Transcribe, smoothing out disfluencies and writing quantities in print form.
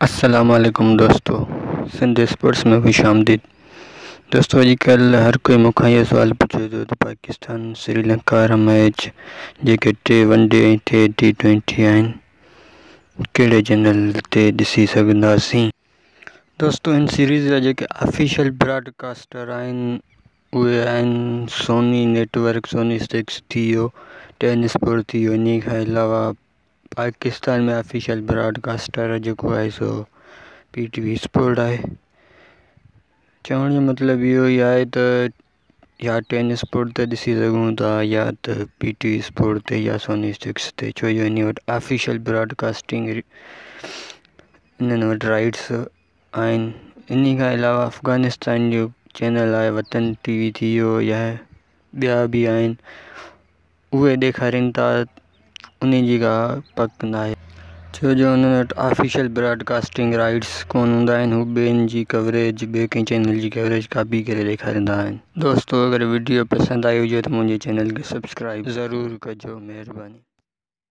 अस्सलामुअलैकुम दोस्तों, सिंध स्पोर्ट्स में खुश आमदीद। दोस्तों अॼुकल्ह हर कोई मूंखां इहो सुवाल पुछे थो त पाकिस्तान श्रीलंका वारा मैच जेके 3 वनडे ऐं 3 T20 आहिनि कहिड़े चैनल ते ॾिसी सघंदासीं। दोस्तों इन सीरीज़ जा जेके ऑफिशियल ब्रॉडकास्टर आहिनि उहे आहिनि सोनी नेटवर्क, सोनी 6 थी वियो, 10 स्पोर्ट थी वियो। इन खां अलावा पाकिस्तान में ऑफिशियल ब्रॉडकास्टर जेको आहे सो PTV स्पोर्ट आहे। चवण जो मतिलबु इहो ई आहे त या 10 स्पोर्ट ते ॾिसी सघूं था या त PTV स्पोर्ट ते या सोनी 6 ते, छो जो इन वटि ऑफिशियल ब्रॉडकास्टिंग इन्हनि वटि राइट्स आहिनि। इन खां अलावा अफ़गानिस्तान जो चैनल आहे वतन TV थी वियो या ॿिया बि आहिनि, उहे ॾेखारीनि था। उन जी का पक न आहे छो जो उन्हनि वटि ऑफिशियल ब्रॉडकास्टिंग राइट्स कोन हूंदा आहिनि। हू ॿियनि जी कवरेज, ॿिए कंहिं चैनल जी कवरेज कापी करे ॾेखारींदा आहिनि। दोस्तों अगरि वीडियो पसंदि आई हुजे त मुंहिंजे चैनल खे सब्सक्राइब ज़रूरु कजो, महिरबानी।